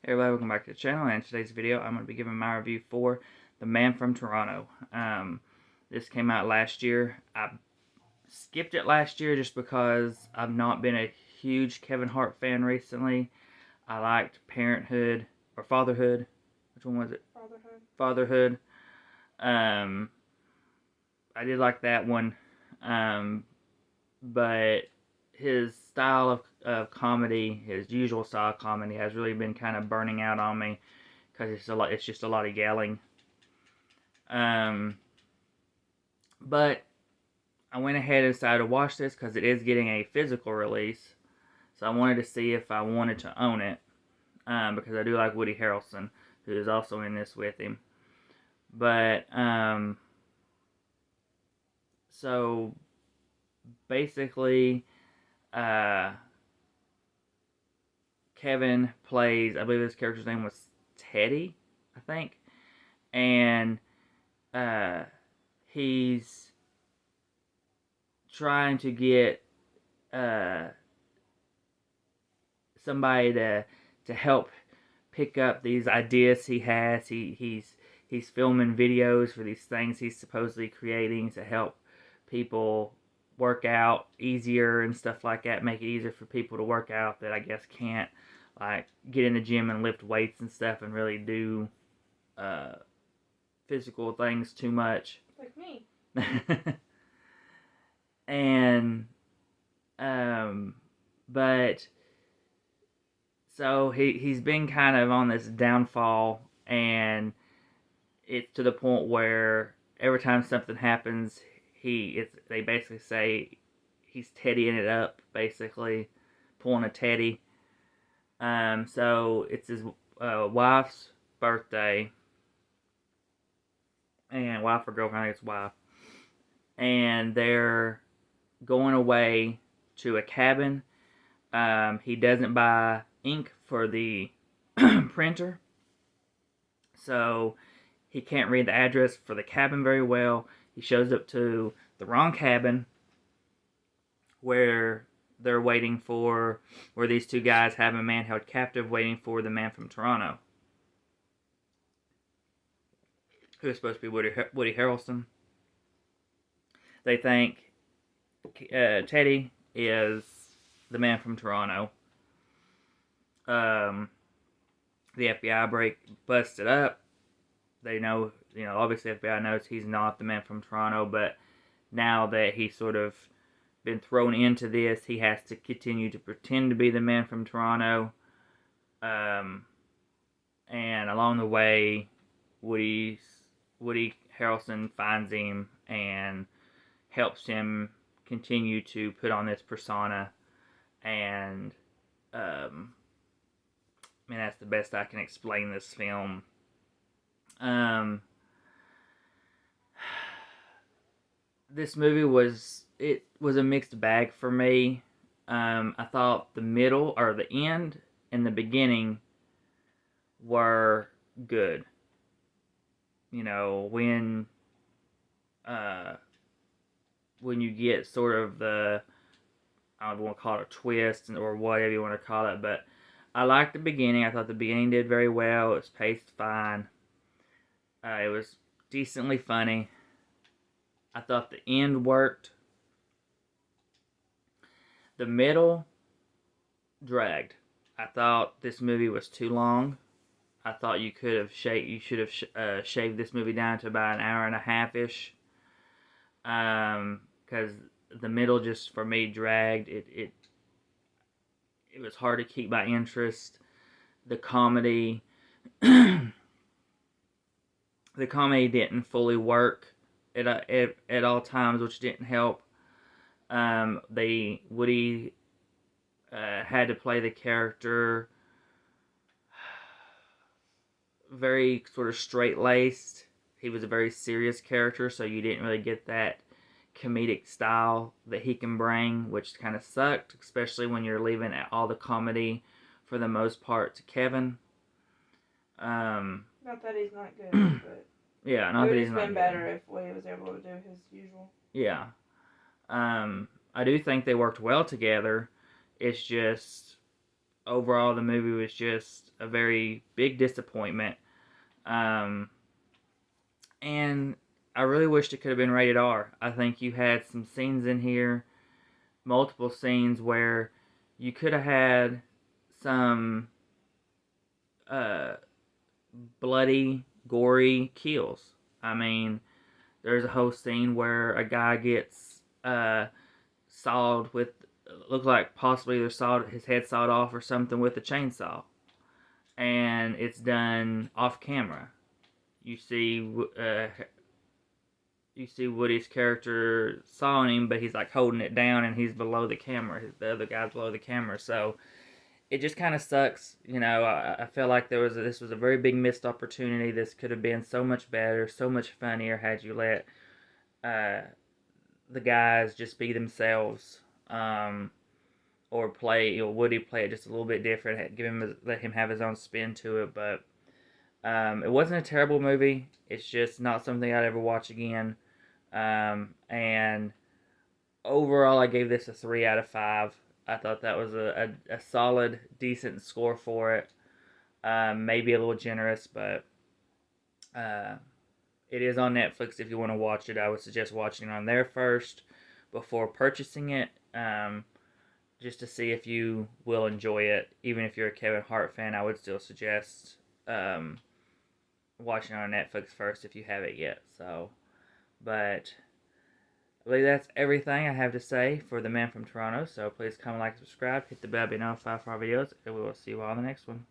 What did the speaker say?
Hey everybody, welcome back to the channel, and in today's video I'm going to be giving my review for The Man from Toronto. This came out last year. I skipped it last year just because I've not been a huge Kevin Hart fan recently. I liked Parenthood, or Fatherhood. Which one was it? Fatherhood. Fatherhood. I did like that one, but his style of comedy, his usual style of comedy, has really been kind of burning out on me because it's just a lot of yelling. But I went ahead and decided to watch this because it is getting a physical release, so I wanted to see if I wanted to own it, because I do like Woody Harrelson, who is also in this with him. But so basically, Kevin plays, I believe his character's name was Teddy, I think, and he's trying to get somebody to help pick up these ideas he has. He's filming videos for these things he's supposedly creating to help people work out easier and stuff like that, make it easier for people to work out that I guess can't, like, get in the gym and lift weights and stuff and really do physical things too much. Like me. And but so he's been kind of on this downfall, and it's to the point where every time something happens, they basically say he's teddying it up, basically pulling a Teddy. So it's his wife's birthday, and wife or girlfriend, I think it's wife, and they're going away to a cabin. He doesn't buy ink for the printer, so he can't read the address for the cabin very well. He shows up to the wrong cabin where they're waiting for, where these two guys have a man held captive waiting for the Man from Toronto, who is supposed to be Woody Harrelson. They think Teddy is the Man from Toronto. The FBI busted up. They know, obviously the FBI knows he's not the Man from Toronto, but now that he's sort of been thrown into this, he has to continue to pretend to be the Man from Toronto. And along the way, Woody Harrelson finds him and helps him continue to put on this persona, and that's the best I can explain this film. This movie was a mixed bag for me. I thought the middle, or the end and the beginning, were good. When you get sort of the, I don't want to call it a twist or whatever you want to call it, but I liked the beginning. I thought the beginning did very well. It was paced fine. It was decently funny. I thought the end worked. The middle dragged. I thought this movie was too long. I thought you should have shaved this movie down to about an hour and a half ish. Because the middle just, for me, dragged. It was hard to keep my interest. The comedy didn't fully work at all times, which didn't help. Woody had to play the character very sort of straight-laced. He was a very serious character, so you didn't really get that comedic style that he can bring, which kind of sucked, especially when you're leaving all the comedy, for the most part, to Kevin. Not that he's not good, but yeah, not that he's not good. It would have been better if Woody was able to do his usual. Yeah. I do think they worked well together. It's just overall, the movie was just a very big disappointment. Um, and I really wished it could have been rated R. I think you had some scenes in here, multiple scenes where you could have had some uh, bloody, gory kills. I mean, there's a whole scene where a guy gets sawed with, looked like possibly either sawed his head sawed off or something with a chainsaw, and it's done off camera. You see, you see Woody's character sawing him, but he's like holding it down, and he's below the camera. The other guy's below the camera, so it just kind of sucks. You know, I feel like this was a very big missed opportunity. This could have been so much better, so much funnier had you let uh, the guys just be themselves, or play. Woody play it just a little bit different. Let him have his own spin to it. But it wasn't a terrible movie. It's just not something I'd ever watch again. And overall, I gave this a 3 out of 5. I thought that was a solid, decent score for it. Maybe a little generous, but uh, it is on Netflix if you want to watch it. I would suggest watching it on there first before purchasing it, just to see if you will enjoy it. Even if you're a Kevin Hart fan, I would still suggest watching it on Netflix first if you haven't yet. So, but I believe that's everything I have to say for The Man from Toronto. So please comment, like, subscribe, hit the bell, be notified for our videos, and we will see you all in the next one.